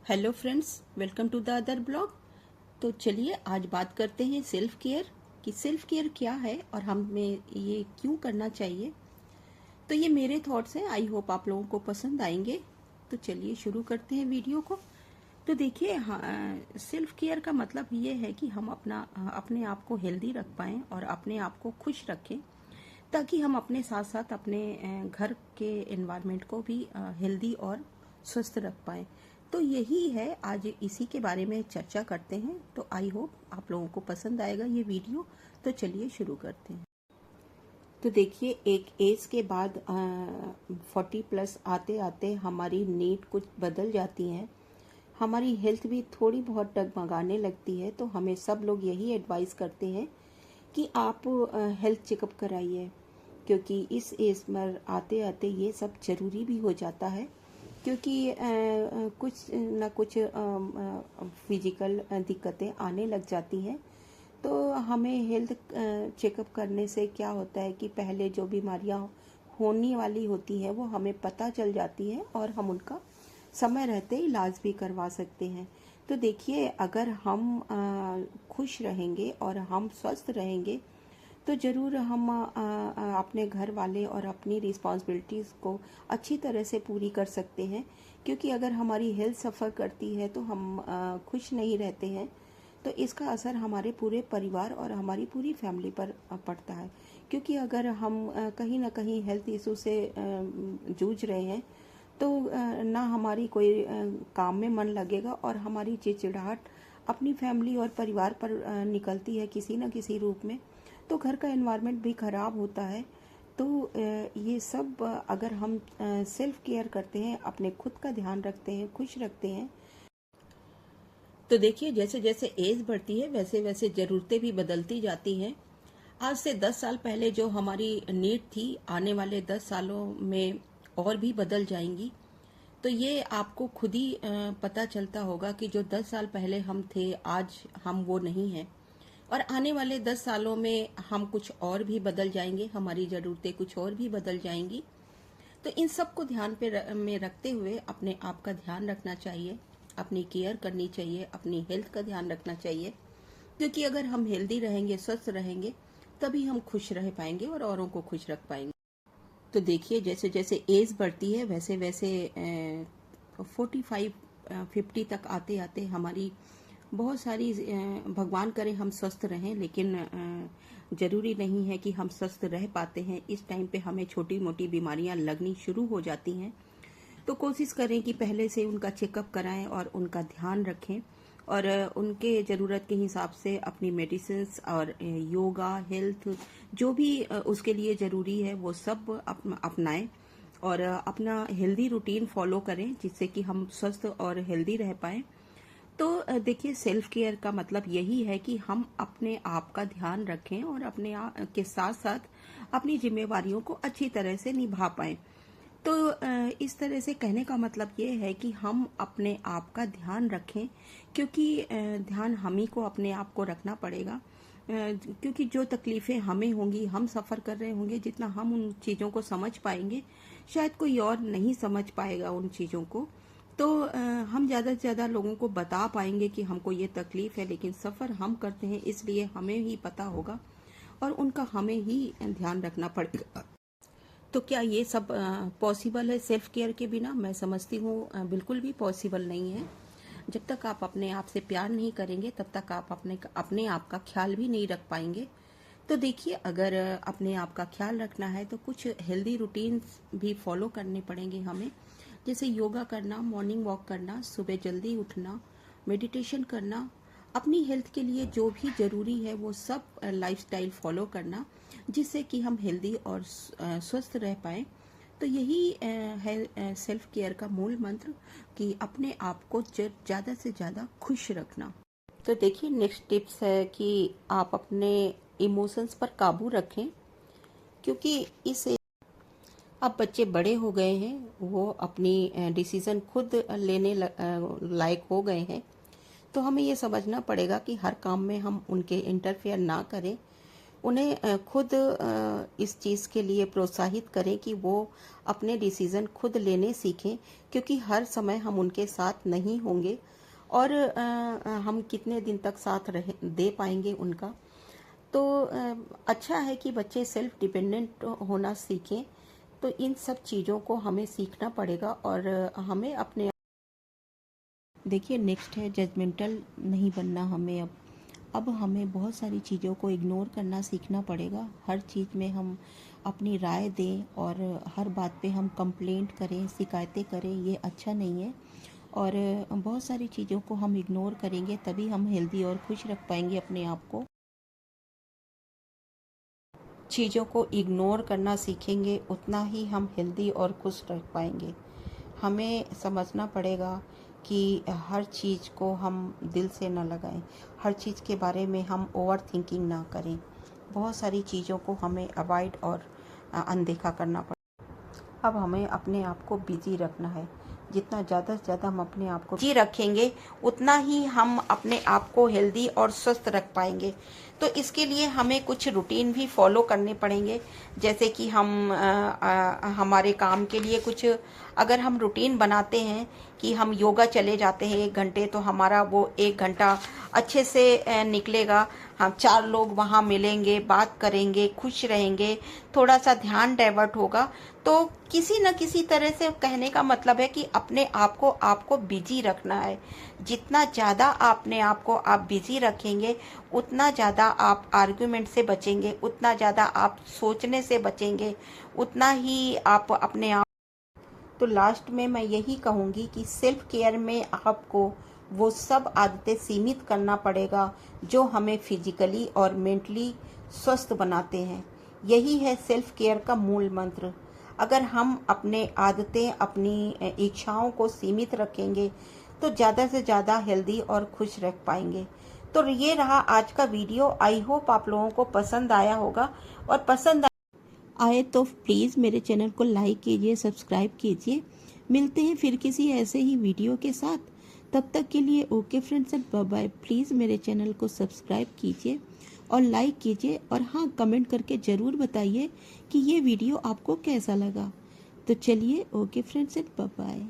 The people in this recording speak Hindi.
Hello friends, welcome to the other blog. तो चलिए आज बात करते हैं सेल्फ केयर कि सेल्फ केयर क्या है और हमें ये क्यों करना चाहिए। तो ये मेरे थॉट्स हैं, आई होप आप लोगों को पसंद आएंगे। तो चलिए शुरू करते हैं वीडियो को। तो देखिए, सेल्फ केयर का मतलब ये है कि हम अपने आप को हेल्दी रख पाएं और अपने आप को खुश रखें, ताकि हम अपने साथ साथ अपने घर के एनवायरनमेंट को भी हेल्दी और स्वस्थ रख पाएं। तो यही है, आज इसी के बारे में चर्चा करते हैं। तो आई होप आप लोगों को पसंद आएगा ये वीडियो। तो चलिए शुरू करते हैं। तो देखिए, एक एज के बाद 40 प्लस आते आते हमारी नीड कुछ बदल जाती है, हमारी हेल्थ भी थोड़ी बहुत डगमगाने लगती है। तो हमें सब लोग यही एडवाइस करते हैं कि आप हेल्थ चेकअप कराइए, क्योंकि इस एज पर आते आते ये सब जरूरी भी हो जाता है, क्योंकि कुछ ना कुछ फिजिकल दिक्कतें आने लग जाती हैं। तो हमें हेल्थ चेकअप करने से क्या होता है कि पहले जो बीमारियां होने वाली होती हैं वो हमें पता चल जाती हैं और हम उनका समय रहते इलाज भी करवा सकते हैं। तो देखिए, अगर हम खुश रहेंगे और हम स्वस्थ रहेंगे तो ज़रूर हम अपने घर वाले और अपनी रिस्पॉन्सिबिलिटीज़ को अच्छी तरह से पूरी कर सकते हैं। क्योंकि अगर हमारी हेल्थ सफ़र करती है तो हम खुश नहीं रहते हैं, तो इसका असर हमारे पूरे परिवार और हमारी पूरी फैमिली पर पड़ता है। क्योंकि अगर हम कहीं ना कहीं हेल्थ इशू से जूझ रहे हैं तो ना हमारी कोई काम में मन लगेगा और हमारी चिड़चिड़ाहट अपनी फैमिली और परिवार पर निकलती है किसी न किसी रूप में। तो घर का एनवायरनमेंट भी खराब होता है। तो ये सब अगर हम सेल्फ केयर करते हैं, अपने खुद का ध्यान रखते हैं, खुश रखते हैं, तो देखिए जैसे जैसे एज बढ़ती है वैसे वैसे ज़रूरतें भी बदलती जाती हैं। आज से 10 साल पहले जो हमारी नीड थी, आने वाले 10 सालों में और भी बदल जाएंगी। तो ये आपको खुद ही पता चलता होगा कि जो 10 साल पहले हम थे, आज हम वो नहीं हैं। और आने वाले 10 सालों में हम कुछ और भी बदल जाएंगे, हमारी ज़रूरतें कुछ और भी बदल जाएंगी। तो इन सब को ध्यान में रखते हुए अपने आप का ध्यान रखना चाहिए, अपनी केयर करनी चाहिए, अपनी हेल्थ का ध्यान रखना चाहिए। क्योंकि अगर हम हेल्दी रहेंगे, स्वस्थ रहेंगे, तभी हम खुश रह पाएंगे और औरों को खुश रख पाएंगे। तो देखिए, जैसे जैसे एज बढ़ती है वैसे वैसे 45 50 तक आते आते हमारी बहुत सारी भगवान करे हम स्वस्थ रहें, लेकिन ज़रूरी नहीं है कि हम स्वस्थ रह पाते हैं। इस टाइम पे हमें छोटी मोटी बीमारियां लगनी शुरू हो जाती हैं। तो कोशिश करें कि पहले से उनका चेकअप कराएं और उनका ध्यान रखें और उनके ज़रूरत के हिसाब से अपनी मेडिसिन्स और योगा, हेल्थ जो भी उसके लिए ज़रूरी है वो सब अपनाएं और अपना हेल्दी रूटीन फॉलो करें, जिससे कि हम स्वस्थ और हेल्दी रह पाएं। तो देखिए, सेल्फ केयर का मतलब यही है कि हम अपने आप का ध्यान रखें और अपने आप के साथ साथ अपनी जिम्मेवारियों को अच्छी तरह से निभा पाएं। तो इस तरह से कहने का मतलब ये है कि हम अपने आप का ध्यान रखें, क्योंकि ध्यान हम ही को अपने आप को रखना पड़ेगा। क्योंकि जो तकलीफ़ें हमें होंगी, हम सफ़र कर रहे होंगे, जितना हम उन चीज़ों को समझ पाएंगे शायद कोई और नहीं समझ पाएगा उन चीज़ों को। तो हम ज़्यादा से ज़्यादा लोगों को बता पाएंगे कि हमको ये तकलीफ़ है, लेकिन सफ़र हम करते हैं इसलिए हमें ही पता होगा और उनका हमें ही ध्यान रखना पड़ेगा। तो क्या ये सब पॉसिबल है सेल्फ केयर के बिना? मैं समझती हूँ बिल्कुल भी पॉसिबल नहीं है। जब तक आप अपने आप से प्यार नहीं करेंगे तब तक आप अपने आप का ख्याल भी नहीं रख पाएंगे। तो देखिए, अगर अपने आप का ख्याल रखना है तो कुछ हेल्दी रूटीन्स भी फॉलो करने पड़ेंगे हमें, जैसे योगा करना, मॉर्निंग वॉक करना, सुबह जल्दी उठना, मेडिटेशन करना, अपनी हेल्थ के लिए जो भी ज़रूरी है वो सब लाइफस्टाइल फॉलो करना, जिससे कि हम हेल्दी और स्वस्थ रह पाएँ। तो यही है सेल्फ केयर का मूल मंत्र, कि अपने आप को ज़्यादा से ज़्यादा खुश रखना। तो देखिए, नेक्स्ट टिप्स है कि आप अपने इमोशंस पर काबू रखें, क्योंकि इस अब बच्चे बड़े हो गए हैं, वो अपनी डिसीज़न खुद लेने लायक हो गए हैं। तो हमें ये समझना पड़ेगा कि हर काम में हम उनके इंटरफेयर ना करें। उन्हें खुद इस चीज़ के लिए प्रोत्साहित करें कि वो अपने डिसीज़न खुद लेने सीखें, क्योंकि हर समय हम उनके साथ नहीं होंगे और हम कितने दिन तक साथ दे पाएंगे उनका। तो अच्छा है कि बच्चे सेल्फ डिपेंडेंट होना सीखें। तो इन सब चीज़ों को हमें सीखना पड़ेगा और हमें अपने, देखिए नेक्स्ट है जजमेंटल नहीं बनना हमें। अब हमें बहुत सारी चीज़ों को इग्नोर करना सीखना पड़ेगा। हर चीज़ में हम अपनी राय दें और हर बात पे हम कंप्लेंट करें, शिकायतें करें, ये अच्छा नहीं है। और बहुत सारी चीज़ों को हम इग्नोर करेंगे तभी हम हेल्दी और खुश रख पाएंगे अपने आप को। चीज़ों को इग्नोर करना सीखेंगे उतना ही हम हेल्दी और खुश रह पाएंगे। हमें समझना पड़ेगा कि हर चीज़ को हम दिल से न लगाएं, हर चीज़ के बारे में हम ओवर थिंकिंग ना करें। बहुत सारी चीज़ों को हमें अवॉइड और अनदेखा करना पड़ेगा। अब हमें अपने आप को बिजी रखना है। जितना ज़्यादा से ज़्यादा हम अपने आप को बिजी रखेंगे उतना ही हम अपने आप को हेल्दी और स्वस्थ रख पाएंगे। तो इसके लिए हमें कुछ रूटीन भी फॉलो करने पड़ेंगे, जैसे कि हम हमारे काम के लिए कुछ अगर हम रूटीन बनाते हैं कि हम योगा चले जाते हैं 1 घंटे, तो हमारा वो 1 घंटा अच्छे से निकलेगा। हम 4 लोग वहाँ मिलेंगे, बात करेंगे, खुश रहेंगे, थोड़ा सा ध्यान डाइवर्ट होगा। तो किसी न किसी तरह से कहने का मतलब है कि अपने आप को आपको बिजी रखना है। जितना ज़्यादा अपने आप को आप बिजी रखेंगे उतना ज़्यादा आप आर्गुमेंट से बचेंगे, उतना ज़्यादा आप सोचने से बचेंगे, उतना ही आप अपने आप। तो लास्ट में मैं यही कहूँगी कि सेल्फ केयर में आपको वो सब आदतें सीमित करना पड़ेगा जो हमें फिजिकली और मेंटली स्वस्थ बनाते हैं। यही है सेल्फ केयर का मूल मंत्र। अगर हम अपने आदतें, अपनी इच्छाओं को सीमित रखेंगे तो ज़्यादा से ज़्यादा हेल्दी और खुश रह पाएंगे। तो ये रहा आज का वीडियो। आई होप आप लोगों को पसंद आया होगा, और पसंद आए तो प्लीज़ मेरे चैनल को लाइक कीजिए, सब्सक्राइब कीजिए। मिलते हैं फिर किसी ऐसे ही वीडियो के साथ। तब तक के लिए okay friends and bye bye. Please मेरे चैनल को सब्सक्राइब कीजिए और लाइक कीजिए, और हाँ, कमेंट करके ज़रूर बताइए कि ये वीडियो आपको कैसा लगा। तो चलिए, okay friends and bye bye.